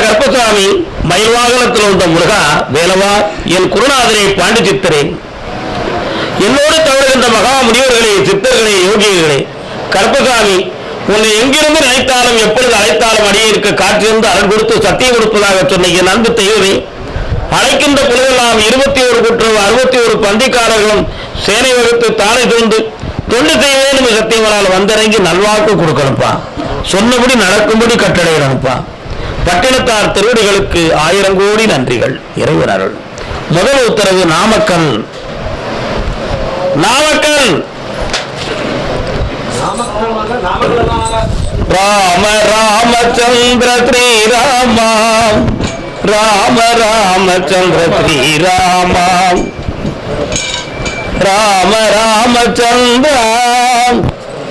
கருப்பசாமி மயில்வாகனத்தில் வந்த முருகா வேலவா என் குருநாதரை பாண்டி சித்தரே, என்னோடு தவறுகின்ற மகா முனிவர்களே, சித்தர்களே, யோகிகளே, கருப்பசாமி உன்னை எங்கிருந்து நினைத்தாலும் எப்பொழுது அழைத்தாலும் அடியேற்கு காற்றிருந்து அருள் கொடுத்து சத்தியம் கொடுப்பதாக சொன்ன என் அன்பு தெய்வமே, அழைக்கின்ற பொழுதெல்லாம் 21 குற்றம் 61 பந்திக்காரர்களும் சேனை வகுத்து தானே தூண்டு தொண்டு செய்வேன் சத்தியங்களால் வந்திறங்கி நல்வாக்கு கொடுக்கணும்ப்பா, சொன்னபடி நடக்கும்படி கட்டளையிடணும்ப்பா. பட்டினத்தார் திருவடிகளுக்கு 1000 கோடி நன்றிகள். இறைவன் அருள். முதல் உத்தரவு நாமக்கல். நாமக்கல் ராம ராமச்சந்திர ஸ்ரீராமா, ராம ராமச்சந்திர ஸ்ரீராமா, ராம ராமச்சந்திரா.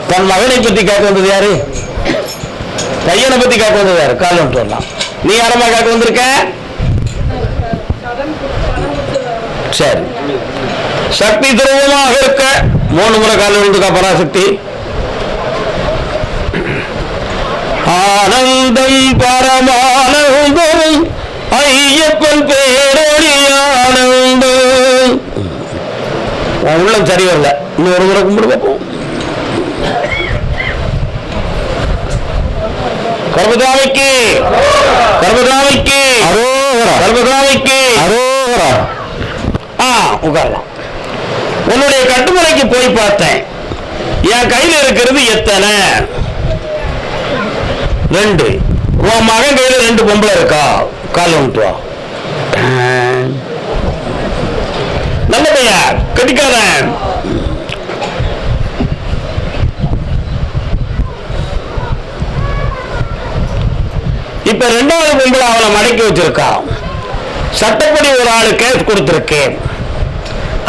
தன் மகனை பத்தி கேட்க வந்தது யாரு? பையனை பத்தி கேட்க வந்தது யாரு? காலம் சொல்லலாம். நீ யாரமா கேட்க வந்திருக்க? சரி, சக்தி துருவமாக இருக்க 3 முறை காலம் விழுந்துக்கா பராசக்தி. ஆனந்தம் பரமானந்தம் ஐயப்பன் பேரொழி ஆனந்தம். உள்ளம் சரி வரல, இன்னும் ஒரு முறை கும்பிடு பார்ப்போம். கர்மசாமிக்கு கர்மசாமிக்கு கர்மசாமிக்கு உட்காரலாம். உன்னுடைய கட்டுமலைக்கு போய் பார்த்தேன். என் கையில் இருக்கிறது எத்தனை? 2. உன் மகன் கையில் 2 பொம்பளை இருக்கா? கால் வந்துட்டு வா. நல்ல பையா, கட்டிக்காத. இப்ப 2வது பொம்பளை அவனை மடக்கி வச்சிருக்கா. சட்டப்படி ஒரு ஆளு கேஸ் கொடுத்திருக்கேன்.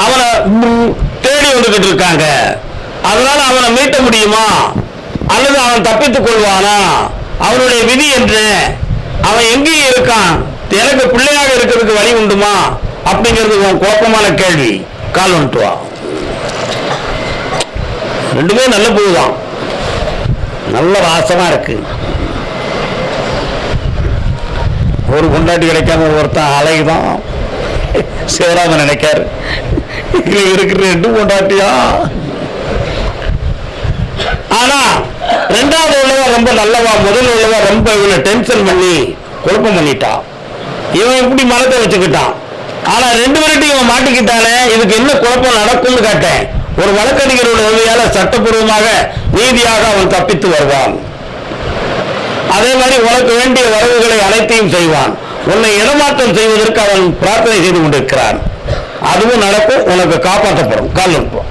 அவனை தேடி வந்துகிட்டு இருக்காங்க. அதனால அவனை மீட்ட முடியுமா அல்லது அவன் தப்பித்துக் கொள்வானா? அவனுடைய விதி என்று அவன் எங்கேயும் இருக்கான், எனக்கு பிள்ளையாக இருக்கிறதுக்கு வழி உண்டுமா அப்படிங்கிறது குழப்பமான கேள்வி. கால் வந்துட்டு வா. 2மே நல்ல பூதான், நல்ல வாசமா இருக்கு. ஒரு கொண்டாட்டி கிடைக்காம ஒருத்தன் அலைதான் சேராம நினைக்காரு. இருக்கிற 2 கொண்டாட்டியா? ஆனா 2வது உள்ளவா ரொம்ப நல்லவா, முதல் உள்ளவா ரொம்ப இவனை டென்ஷன் பண்ணி குழப்பம் பண்ணிட்டா. இவன் இப்படி மரத்தை வச்சுக்கிட்டான். ஆனா 2 பேர்ட்டையும் இவன் மாட்டிக்கிட்டானே, இதுக்கு என்ன குழப்பம் நடக்கும்னு கேட்டேன். ஒரு வழக்கறிஞரோட உதவியால சட்டப்பூர்வமாக நீதியாக அவன் தப்பித்து வருவான். அதே மாதிரி உனக்கு வேண்டிய வரவுகளை அனைத்தையும் செய்வான். உன்னை இடமாற்றம் செய்வதற்கு அவன் பிரார்த்தனை செய்து கொண்டிருக்கிறான். அதுவும் நடக்கும், உனக்கு காப்பாற்றப்படும். கால் நுட்பம்.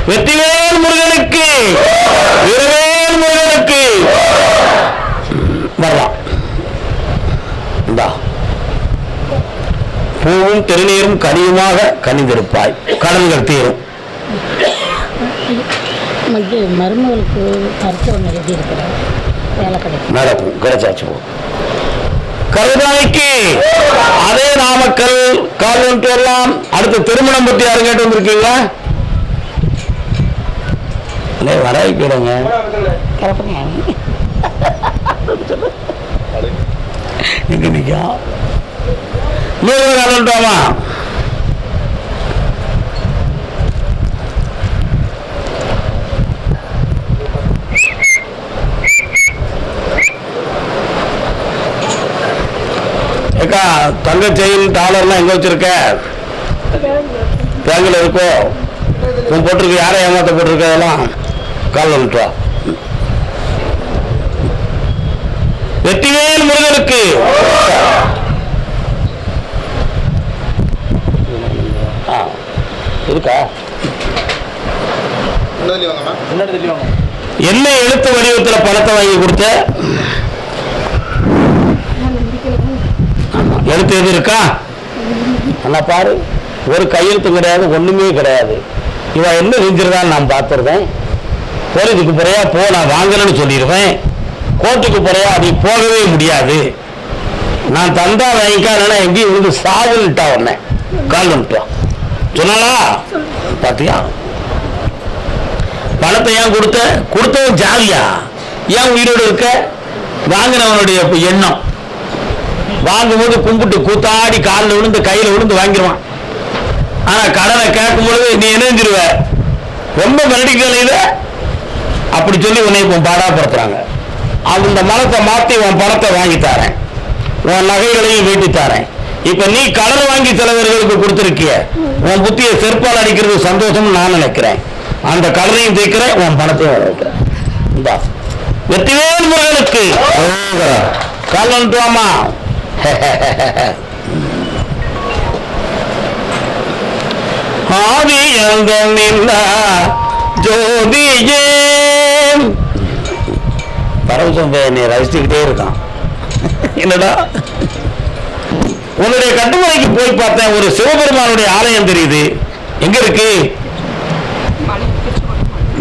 வெற்றிவேல் முருகனுக்கு, வீரவேல் முருகனுக்கு. வரலாம். பூவும் திருநீரும் கனியுமாக கனிந்திருப்பாய், கடன்கள் தீரும். மருமகளுக்கு நடக்கும், கிடைச்சாச்சு. கருதாய்க்கு அதே நாமக்கல். கால் வந்துட்டு வரலாம். அடுத்து திருமணம் பற்றி யாரும் கேட்டு வந்திருக்கீங்களா? வராய் கேடுங்க. எங்க நிக்கா காலன்றாமா? ஏக்கா, தங்க செயின் டாலர்லாம் எங்க வச்சிருக்க? பேங்கில் இருக்கோ? உன் போட்டிருக்க, யாரை ஏமாத்த போட்டிருக்க? அதெல்லாம் கால் வந்துட்டு வா. வெற்றிவேல் முருகனுக்கு. இருக்கா? என்ன எழுத்து வடிவத்தில் பணத்தை வாங்கி கொடுத்த? எழுத்து எது இருக்கா? ஆனா பாரு, ஒரு கையெழுத்து கிடையாது, ஒண்ணுமே கிடையாது. இவன் என்ன செஞ்சிருக்கான்னு நான் பார்த்துருவேன். போலீஸுக்கு போறையா போ, நான் வாங்கலன்னு சொல்லிடுவேன். கோர்ட்டுக்கு போறையா, நீ போகவே முடியாது. நான் தந்தா வாங்கிக்கா, எங்கேயும் இருந்து சாவுன்னுட்டா உடனே கால் வந்துட்டான். சொன்னாலா? பாத்தியா? பணத்தை ஏன் கொடுத்தவன் ஜாலியா? ஏன் உயிரோடு இருக்க? வாங்கினவனுடைய எண்ணம் வாங்கும்போது கும்பிட்டு கூத்தாடி காலில் விழுந்து கையில் விழுந்து வாங்கிடுவான். ஆனா கடனை கேட்கும் பொழுது நீ இணைஞ்சிருவ, ரொம்ப மிரட்டிக்கல அப்படி சொல்லி உன்னை இப்போ பாடாப்படுத்துறாங்க. அந்த மனத்தை மாத்தி உன் பணத்தை வாங்கி தரேன், உன் நகைகளையும் வீட்டி தரேன். இப்ப நீ கடன் வாங்கி சிலவர்களுக்கு கொடுத்திருக்கிய, உன் புத்தியை செருப்பால் அடிக்கிறது சந்தோஷம் நான் நினைக்கிறேன். அந்த கடனையும் தீர்க்கிறேன், உன் பணத்தையும் வரவேற்கிறேன். இந்த வெற்றிவேல் முருகனுக்கு காலன்றாமா. ஆதி அங்கம் நின்னா ஜோதியே பரவசம் நீ ரசிச்சுக்கிட்டே இருக்கான். என்னடா உன்னுடைய கட்டுமலைக்கு போய் பார்த்தேன், ஒரு சிவபெருமானுடைய ஆலயம் தெரியுது. எங்க இருக்கு?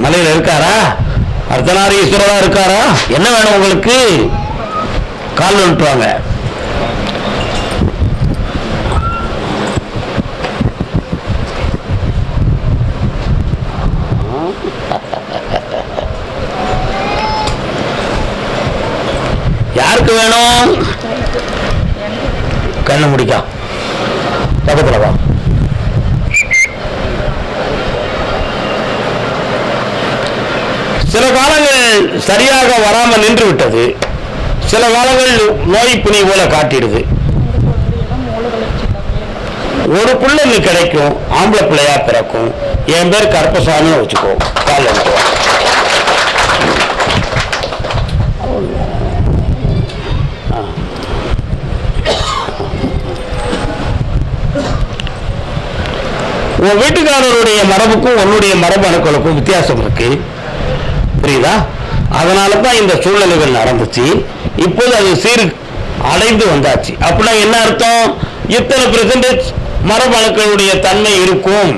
மலையில இருக்காரா? அர்த்தநாரீஸ்வரரா இருக்காரா? என்ன வேணும் உங்களுக்கு? கால் வந்துட்டுவாங்க. யாருக்கு வேணும்? கண்ணு முடிக்கா பக்கத்துல வா. சில காலங்கள் சரியாக வராமல் நின்று விட்டது, சில காலங்கள் நோய் புனி போல காட்டிடுது. ஒரு பிள்ளை நீ கிடைக்கும், ஆம்பளை பிள்ளையா பிறக்கும். என் பேர் கருப்பசாமி வச்சுக்கோ. கால் உன் வீட்டுக்காரருடைய மரபுக்கும் உன்னுடைய மரபு அணுக்களுக்கும் வித்தியாசம் இருக்கு, புரியுதா? அதனால தான் இந்த சூழ்நிலைகள் நடந்துச்சு. இப்போது அது சீர் அடைந்து வந்தாச்சு. அப்படின்னா என்ன அர்த்தம்? இத்தனை பெர்சன்டேஜ் மரபு அணுக்களுடைய தன்மை இருக்கும்.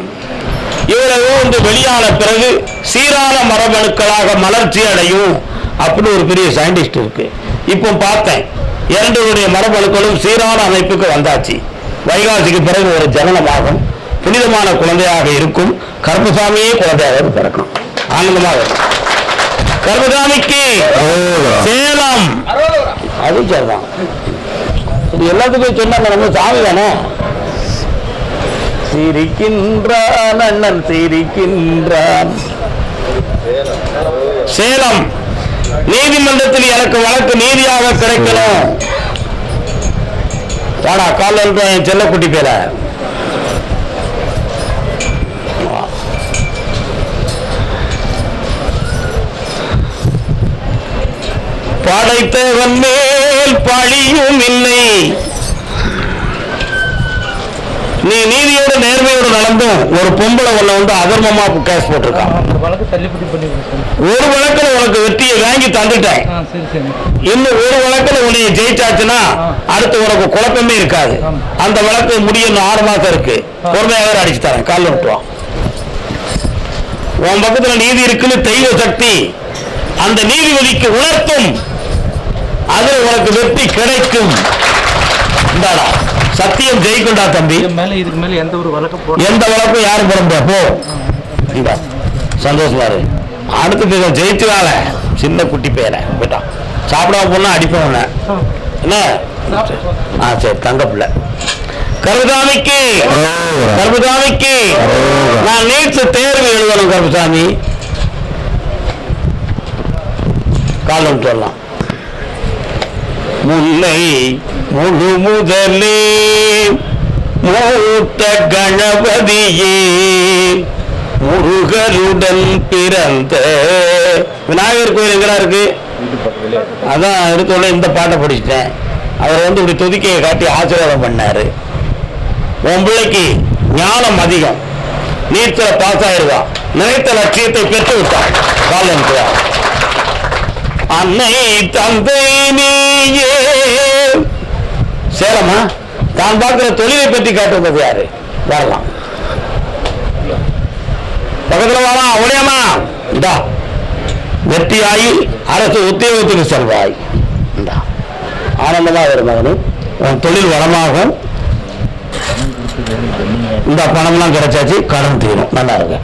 இவ்வளவு வெளியான பிறகு சீரான மரபணுக்களாக மலர்ச்சி அடையும் அப்படின்னு ஒரு பெரிய சயின்டிஸ்ட் இருக்கு. இப்போ பார்த்தேன், இரண்டுடைய மரபணுக்களும் சீரான அமைப்புக்கு வந்தாச்சு. வைகாசிக்கு பிறகு ஒரு ஜனனமாகும், புனிதமான குழந்தையாக இருக்கும். கருப்பசாமியே குழந்தையாக பிறக்கும், ஆனந்தமாக இருக்கும். கருப்பசாமிக்கு சேலம் அது சரிதான். இது எல்லாத்துக்கும் சொன்னாங்க, நம்ம சாமி தானே. சிரிக்கின்றான் அண்ணன் சிரிக்கின்றான். சேலம் நீதிமன்றத்தில் எனக்கு வழக்கு நீதியாக கிடைக்கணும். வாடா கால என் செல்லக்குட்டி பேர படைத்தவன் மேல் பழியும் இல்லை. நீ நீதியோட நேர்மையோடு நடந்தும் ஒரு பொம்பளை உன்னை அதர்மமா கேஸ் போட்டிருக்கான். ஒரு வழக்குல உனக்கு வெற்றியை வாங்கி தந்துட்டேன். இன்னும் ஒரு வழக்குல உன்னை ஜெயிச்சாச்சுன்னா அடுத்து உனக்கு குழப்பமே இருக்காது. அந்த வழக்கு முடியும் 6 மாசம் இருக்கு. பொறுமையாக அடிச்சு தரேன், கால் விட்டுவான். உன் பக்கத்துல நீதி இருக்குன்னு தெய்வ சக்தி அந்த நீதிபதிக்கு உணர்த்தும். அதுல உனக்கு வெற்றி கிடைக்கும். இந்தாடா சத்தியம் ஜெயிக்குண்டா தம்பி. இதுக்கு மேல எந்த ஒரு வழக்கம் எந்த வழக்கும் யாரும் போட முடியாது. போ சந்தோஷமா இரு. அடுத்து ஜெயிச்சு வேல சின்ன குட்டி பேரை போயிட்டான். சாப்பிடாம போனா அடிப்போம் என்ன. சரி தங்க பிள்ளை கருப்புசாமிக்கு. கருப்புசாமிக்கு நான் நீட்ஸ் தேர்வு எழுதணும். கருப்புசாமி காலம் சொல்லலாம். முல்லை முழு முதலே மூத்த கணபதியே முருகருடன் பிறந்த விநாயகர் கோயில் எங்கடா இருக்கு? அதான் எடுத்தோடனே இந்த பாட்டை படிச்சுட்டேன். அவர் இப்படி துதிக்கையை காட்டி ஆசீர்வாதம் பண்ணாரு. உன் பிள்ளைக்கு ஞானம் அதிகம், நீச்சல பாஸ் ஆயிருவா, நினைத்த லட்சியத்தை பெற்று விட்டான். காலம் அன்னை தந்தை நீயே. சேலமா தான் பார்க்கிற தொழிலை பற்றி காட்டுவது யாரு? வரலாம் பக்கத்துல வரலாம். உடையமா இந்தா வெற்றியாகி அரசு உத்தியோகத்துக்கு செல்வாய். இந்தா ஆனந்தமா இருந்தாலும் உன் தொழில் வளமாகும். இந்த பணம்லாம் கிடைச்சாச்சு, கடன் தீரும். நல்லா இருக்கு.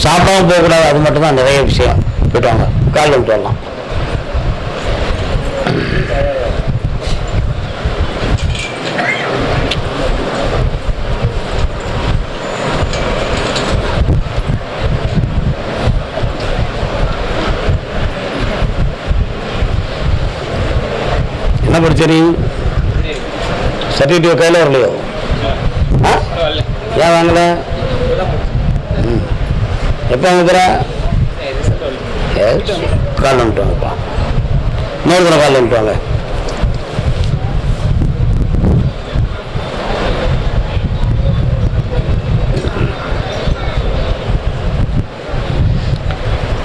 சாப்பிடாம போகக்கூடாது, அது மட்டும்தான் நிறைய விஷயம். போயிட்டு வாங்க, காலையில் விட்டு வரலாம். என்ன படிச்ச நீ? சர்டிஃபிகேட் கையில் வரலையோ? ஏன் வாங்கல? எப்போ வாங்குற? கால் வந்துட்டுவாங்கப்பா. இன்னொரு தடவை கால் வந்துட்டுவாங்க.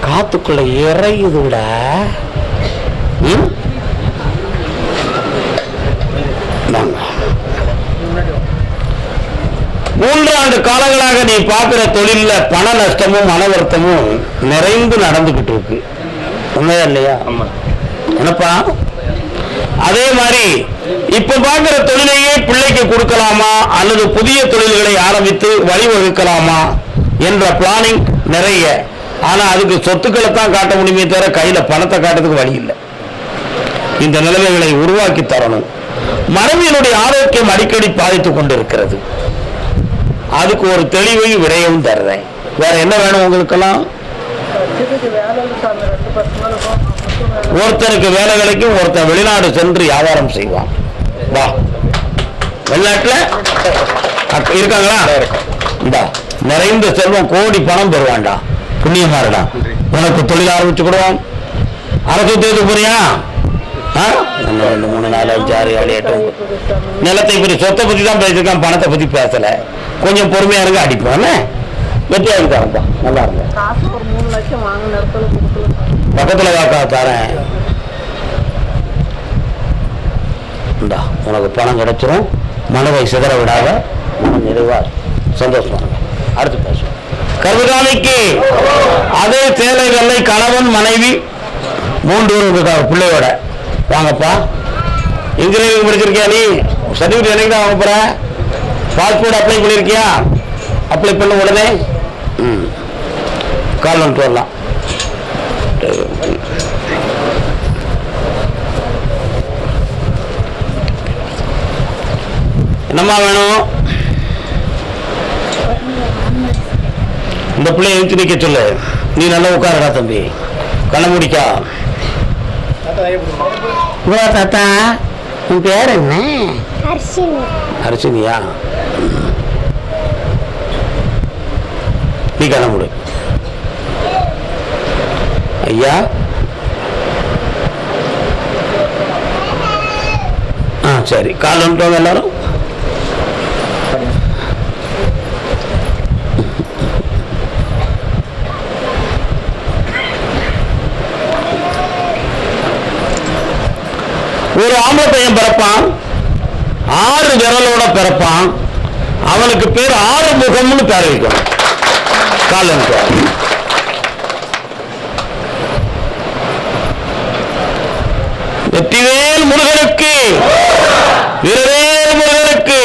காத்துக்குள்ள இறையுது விட 3 ஆண்டு காலங்களாக நீ பார்க்கிற தொழில பண நஷ்டமும் மன வருத்தமும் நிறைந்து நடந்துகிட்டு இருக்கு. உண்மையா இல்லையா? என்னப்பா? அதே மாதிரி இப்ப பார்க்கிற தொழிலையே பிள்ளைக்கு கொடுக்கலாமா அல்லது புதிய தொழில்களை ஆரம்பித்து வழிவகுக்கலாமா என்ற பிளானிங் நிறைய. ஆனா அதுக்கு சொத்துக்களை தான் காட்ட முடியுமே தவிர கையில பணத்தை காட்டுறதுக்கு வழி இல்லை. இந்த நிலைமைகளை உருவாக்கி தரணும். மனைவியினுடைய ஆரோக்கியம் அடிக்கடி பாதித்துக் கொண்டிருக்கிறது. அதுக்கு ஒரு தெளிவை விரைவும் தர்றேன். வேற என்ன வேணும் உங்களுக்கெல்லாம்? ஒருத்தருக்கு வேலை கிடைக்கும், ஒருத்தர் வெளிநாடு சென்று வியாபாரம் செய்வான். வா, வெளிநாட்டுல இருக்காங்களா? இந்தா நிறைந்த செல்வம், கோடி பணம் பெறுவான்டா. புண்ணியமா இருடா. உனக்கு தொழில் ஆரம்பிச்சு கொடுவான். அரசு தேர்வு போறியா? 2 3 4 5 6 7 8 நிலத்தை பற்றி சொத்தை பத்தி தான் பேசிருக்கான், பணத்தை பத்தி பேசல. கொஞ்சம் பொறுமையா இருங்க, அடிப்போம். வெற்றியா இருக்காருப்பா, நல்லா இருங்க. பக்கத்துல வாக்கா தரேன். இந்தா உனக்கு பணம் கிடைச்சிரும். மனதை சிதற விடாத, மனம் நிறைவா சந்தோஷமா இருங்க. அடுத்து பேசுவோம். கருதானிக்கு அதே சேலை வெள்ளை கணவன் மனைவி 3 பேர் பிள்ளையோட வாங்கப்பா. இன்ஜினியரிங் படிச்சிருக்கியா நீ? சர்டிஃபிகேட் எனக்கு தான் வாங்க போற. Passport apply பண்ணிருக்கியா? அப்ளை பண்ண உடனே கால் வந்துட்டு வரலாம். என்னம்மா வேணும்? இந்த பிள்ளை எழுத்து நிக்க சொல்லு. நீ நல்லா உட்காருடா தம்பி, கண்ண முடிக்கா. தாத்தா உன் பேர் என்ன? அர்ஷினியா? நீ கண்ண முடி. ஐயா சரி, கால் வந்துட்டோங்க எல்லாரும். ஒரு ஆம்பளை பையன் பிறப்பான், 6 விரலோட பிறப்பான். அவனுக்கு பேர் 6 முகம்னு பேர் வைக்கணும். காலம் வெற்றிவேல் முருகனுக்கு, வீரவேல் முருகனுக்கு.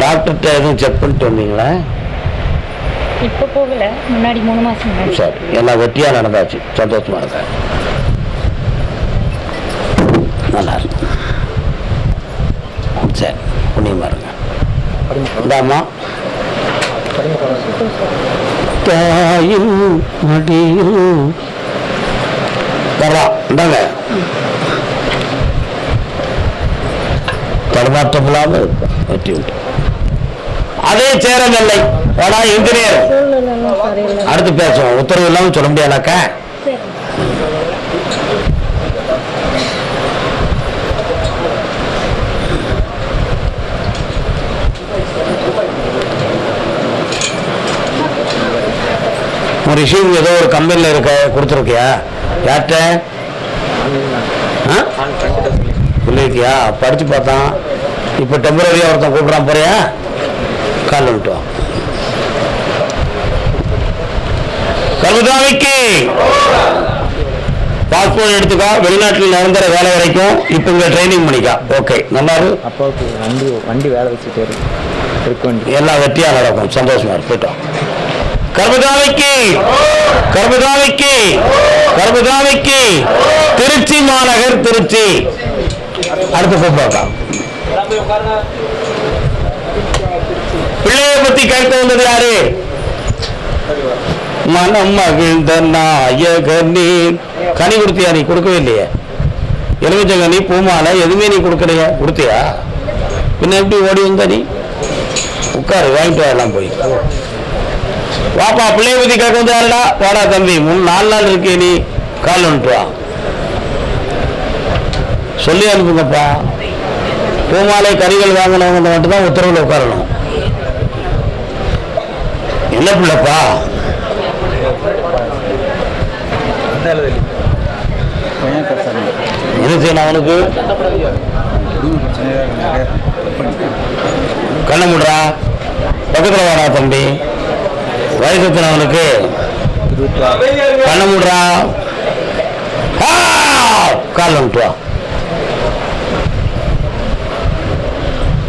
டாக்டர்கிட்ட எதுவும் செக் பண்ணிட்டு வந்தீங்களா? இப்ப போகல, முன்னாடி 3 மாசம். சரி, எல்லாம் வெற்றியா நடந்தாச்சு. சந்தோஷமா இருக்க. நல்லா இருக்கு. சரி, புண்ணியமா இருங்க. இந்தாமா தாயின் மடியில் வரலாம். இந்தாங்க, தடுமாற்றம் இல்லாம இருக்கும். வெற்றி உண்டு. அதே சேரவில்லை. ஆனா இன்ஜினியர் அடுத்து பேசுவோம். உத்தரவு இல்லாம சொல்ல முடியாதாக்கா? ரிஷிவ் ஏதோ ஒரு கம்பெனியில் இருக்க கொடுத்துருக்கியா? யார்கிட்ட சொல்லியிருக்கியா? படிச்சு பார்த்தான். இப்போ டெம்பரரியா ஒருத்தன் கூப்பிட்றான், போறியா? கால் விட்டோம். கருதாமிக்கு பாஸ்போர்ட் எடுத்துக்கா. வெளிநாட்டில் நிரந்தர வேலை வரைக்கும் இப்போ இங்கே ட்ரைனிங் பண்ணிக்கா. ஓகே, நல்லா இருக்கு. அப்பாவுக்கு வண்டி வேலை வச்சுட்டு இருக்கு. எல்லாம் வெற்றியா நடக்கும். சந்தோஷமா இருக்கு. போயிட்டோம். கர்மதாமிக்கு கர்மதாமிக்கு கர்மதாமிக்கு திருச்சி மாநகர், திருச்சி. அடுத்து கூப்பிடா. பிள்ளையை பத்தி கேட்க வந்தது யாரு? மனம் மகிழ்ந்த நாயகனே. கனி கொடுத்தியா? நீ கொடுக்கவே இல்லையே. எலுமிச்சங்கனி, பூமாலை எதுவுமே நீ கொடுக்கலையா? கொடுத்தியா? பின்ன எப்படி ஓடி வந்த நீ? உட்காரு, வாங்கிட்டு வரலாம் போய். வாப்பா, பிள்ளைய பத்தி கேட்க வந்து யாருடா? வாடா தம்பி, 4 நாள் இருக்கே, நீ கால் வந்துட்டு வா. சொல்லி அனுப்புங்கப்பா. பூமாலை கறிகள் வாங்கினவங்க மட்டும்தான் உத்தரவில் உட்காரணும். என்ன பிள்ளைப்பா? என்ன செய்யணும் அவனுக்கு? கண்ண முடுறா, பக்கத்தில் வாடா தம்பி. வயசு அவனுக்கு கண்ண முடுறா. கால் வந்துட்டு வா.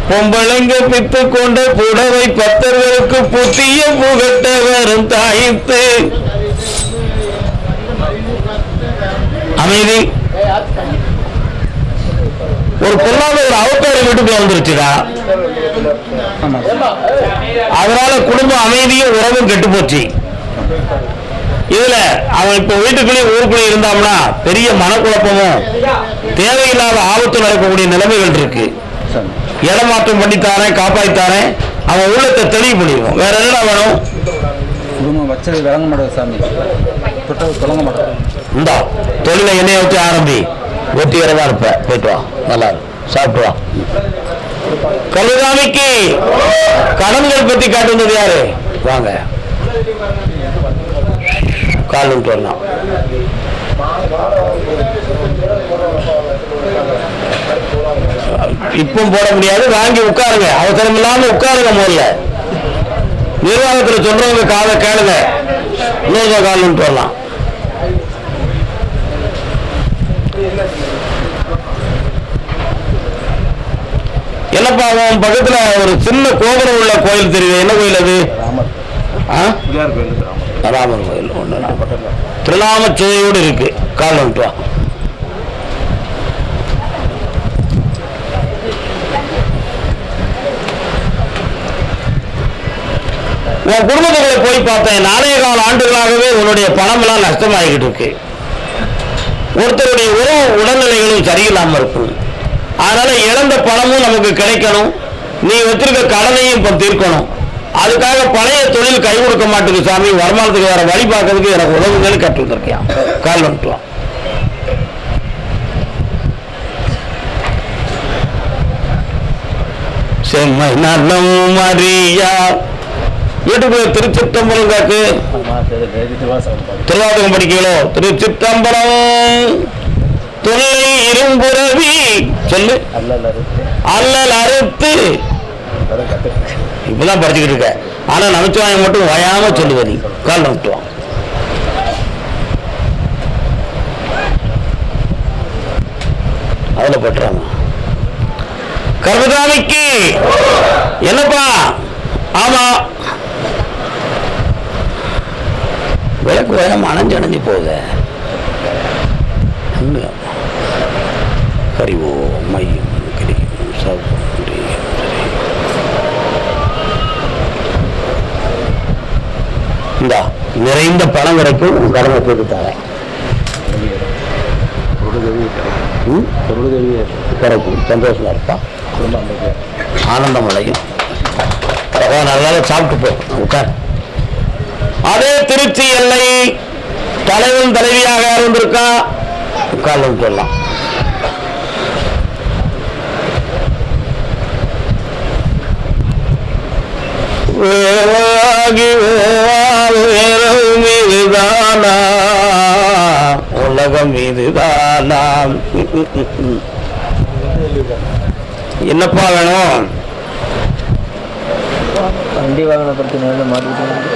பொம்பளைங்க பித்து கொண்ட புடவை பத்தர்களுக்கு புத்திய புகட்ட வரும் தாய்த்து. அமைதி. ஒரு பொருளாதார ஒரு அவத்தாரி வீட்டுக்குள்ள வந்துருச்சுடா. அதனால குடும்ப அமைதியும் உறவும் கெட்டு போச்சு. இதுல அவன் இப்ப வீட்டுக்குள்ளேயே ஊருக்குள்ளே இருந்தான்னா பெரிய மனக்குழப்பமும் தேவையில்லாத ஆபத்து நடக்கக்கூடிய நிலைமைகள் இருக்கு. இடமாற்றம் பண்ணித்தாரேன், காப்பாற்றித்தாரேன், அவன் உள்ளத்தை தெளிவு பண்ணிடுவோம். வேற என்னடா வேணும்? குடும்பம் வச்சது விளங்க மாட்டேது சாமி, தொடங்க மாட்டேன். இந்தா தொழிலை எண்ணெயை வச்சு ஆரம்பி, வெற்றிகரமா இருப்ப. போயிட்டு வா, நல்லா சாப்பிட்டு வா. கருதாமிக்கு கடன்கள் பத்தி காட்டுனது யாரு? வாங்க, கால் விட்டு வரலாம். இப்போ போட முடியாது, வாங்கி உட்காருங்க. அவசரம் இல்லாம உட்காருங்க. முதல்ல நிர்வாகத்தில் சொல்றவங்க காதை கேளுங்க. இன்னொரு கால் விட்டு வரலாம். என்னப்பா அவன் பக்கத்துல ஒரு சின்ன கோபுரம் உள்ள கோயில் தெரியுது. என்ன கோயில் அது? ராமர் கோயில். ஒன்று திருநாமச்சுவையோடு இருக்கு. கால் விட்டு வா. உன் குடும்பத்துக்குள்ள போய் பார்த்தேன். 4 ஆண்டுகளாகவே உன்னுடைய பணம் எல்லாம் நஷ்டமாகிட்டு இருக்கு. ஒருத்தருடைய உடல்நிலைகளும் சரியில்லாம இருக்கும். அதனால இழந்த பணமும் நமக்கு கிடைக்கணும், நீ வச்சிருக்க கடனையும் இப்ப தீர்க்கணும். அதுக்காக பழைய தொழில் கை கொடுக்க மாட்டேங்குது சாமி, வருமானத்துக்கு வேற வழி பார்க்கறதுக்கு எனக்கு உதவுங்கன்னு கற்று வந்திருக்கேன். கால் வந்துட்டு செம்மை நலம் மரியா. வீட்டுக்கு திருச்சிற்றம்பலம் காக்கு. திருவாசகம் படிக்கலோ? திருச்சிற்றம்பலம் தொல்லை இரும்புறவி சொல்லு. அல்லல் அறுத்து. இப்பதான் படிச்சுக்கிட்டு இருக்க. ஆனா நமச்சிவாயம் மட்டும் வயாம சொல்லுவ நீ. கால் வந்துட்டுவான். அதுல பட்டுறாங்க. கர்மசாமிக்கு என்னப்பா? ஆமா, விளக்கு வேகம் அணைஞ்சு போகுது. கறிவோ மையம் கிடைக்கும் சாப்பிட்டு. இந்தா நிறைந்த பணம் கிடைக்கும். கடமை போட்டு தரேன். கிடைக்கும். சந்தோஷமா இருப்பா. ஆனந்தம் அடையும். நல்லா சாப்பிட்டு போ. உட்கார். அதே திருச்சி எல்லை தலைவன் தலைவியாக இருந்திருக்கா. உட்கார்ந்து சொல்லலாம். மீதுதானா உலகம் மீதுதானா. என்னப்பா வேணும்? வண்டி வாகன பிரச்சனை மாட்டிக்கிட்டு.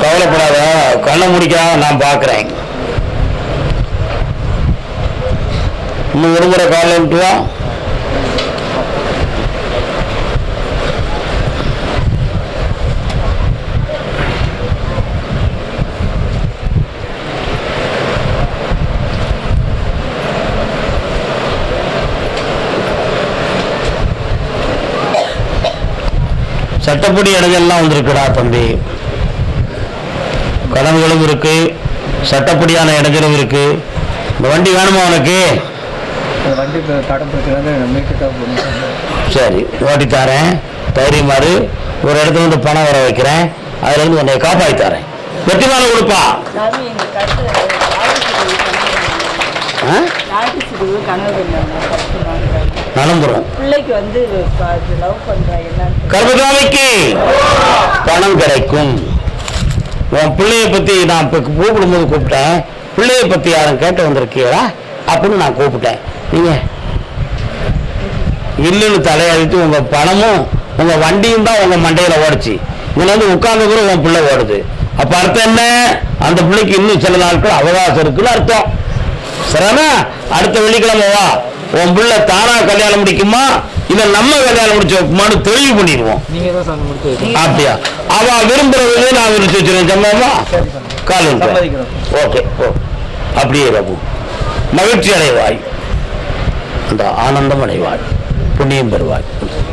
கவலைப்படாத, கண்ணை முடிக்கா, நான் பார்க்குறேன். இன்னும் ஒரு முறை காலையில் விட்டு வா. சட்டப்படி இடங்கள்லாம் வந்திருக்குடா தம்பி. கடன்களும் இருக்கு, சட்டப்படியான இடைஞ்சலும் இருக்கு. இந்த வண்டி வேணுமா உனக்கு? வண்டி கடன் பிரச்சனை மீட்டுட்டா போகணும். சரி, ஓட்டி தரேன், தைரியமாறு. ஒரு இடத்துல இருந்து பணம் வர வைக்கிறேன், அதுல இருந்து உன்னை காப்பாற்றி தரேன். வெற்றிமான கொடுப்பா. நடந்துரும். பிள்ளைக்கு வந்து லவ் பண்றா என்னன்னு கர்மசாமிக்கு பணம் கிடைக்கும். உன் பிள்ளைய பத்தி நான் இப்ப கூப்பிடும்போது கூப்பிட்டேன், பிள்ளைய பத்தி யாரும் கேட்டு வந்திருக்கீங்களா அப்படின்னு நான் கூப்பிட்டேன். நீங்க இல்லைன்னு தலையாடிட்டு உங்க பணமும் உங்க வண்டியும் தான் உங்க மண்டையில ஓடிச்சு. இதுல வந்து உட்கார்ந்து கூட உன் பிள்ளை ஓடுது. அப்ப அர்த்தம் என்ன? அந்த பிள்ளைக்கு இன்னும் சில நாட்கள் அவகாசம் இருக்குன்னு அர்த்தம். சரினா? அடுத்த வெள்ளிக்கிழமை வா, உன் பிள்ளை தானா கல்யாணம் முடிக்குமா இல்ல நம்ம கல்யாணம் முடிச்சு வைக்குமான்னு தெளிவு பண்ணிடுவோம். நீங்க தான் சாமி முடிச்சு. அப்படியா? அவ விரும்புறதே நான் விரிச்சு வச்சிருக்கேன். சம்பவமா கால் ஓகே. அப்படியே ரகு மகிழ்ச்சி அடைவாய், அந்த ஆனந்தம் அடைவாய், புண்ணியம் பெறுவாய்.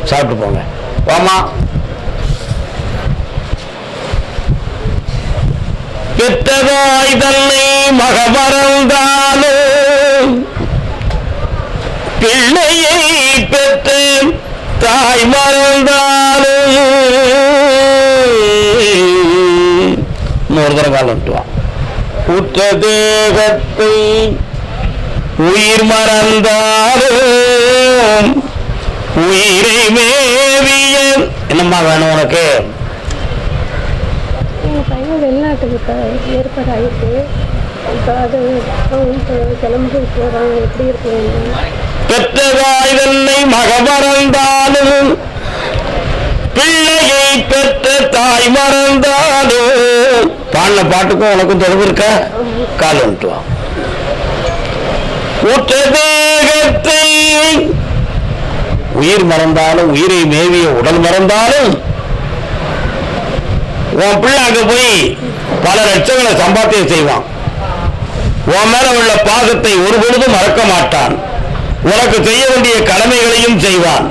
சாப்பிட்டு போங்க. வாமா. பெற்றதாய் தன்னை மகமறந்தாலும் பிள்ளையை பெற்ற தாய் மறந்தாலும் ஒரு தர காலம் உற்ற தேகத்தை உயிர் மறந்தாலும் உயிரை மேவிய. என்னம்மா வேணும் உனக்கு? எங்கள் பையன் வெளிநாட்டுக்கு இப்போ ஏற்பாடு ஆகிட்டு இப்போ அது கிளம்பி போகிறாங்க. எப்படி இருக்குங்க? பெற்றதாய் தன்னை மகமறந்தாலும் பிள்ளையை பெற்ற தாய் மறந்தாலும். பாடின பாட்டுக்கும் உனக்கும் தொடர்பு இருக்க? கால் வந்துட்டு வா. உற்ற தேகத்தை உயிர் மறந்தாலும் உயிரை மேவிய உடல் மறந்தாலும் உன் பிள்ளை அங்க போய் பல லட்சங்களை சம்பாத்தியம் செய்வான். உன் மேல உள்ள பாசத்தை ஒரு பொழுதும் மறக்க மாட்டான். உனக்கு செய்ய வேண்டிய கடமைகளையும் செய்வான்.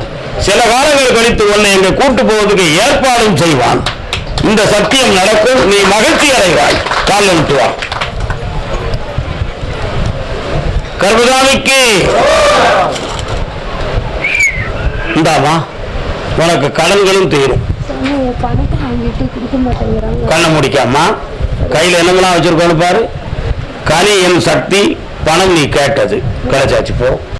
சில காலங்கள் கழித்து உன்னை எங்க கூட்டு போவதற்கு ஏற்பாடும் செய்வான். இந்த சத்தியம் நடக்கும். நீ மகிழ்ச்சி அடைவாய். கால் வந்துட்டு வா. கர்மசாமிக்கு இந்தாமா, உனக்கு கடன்களும் தீரும். பணத்தை வாங்கிட்டு கொடுக்க மாட்டேங்கிறாங்க. கண்ணை முடிக்காமா, கையில் என்னங்களாம் வச்சிருக்கோன்னு பாரு. கனி என் சக்தி, பணம் நீ கேட்டது கிடைச்சாச்சு. போ.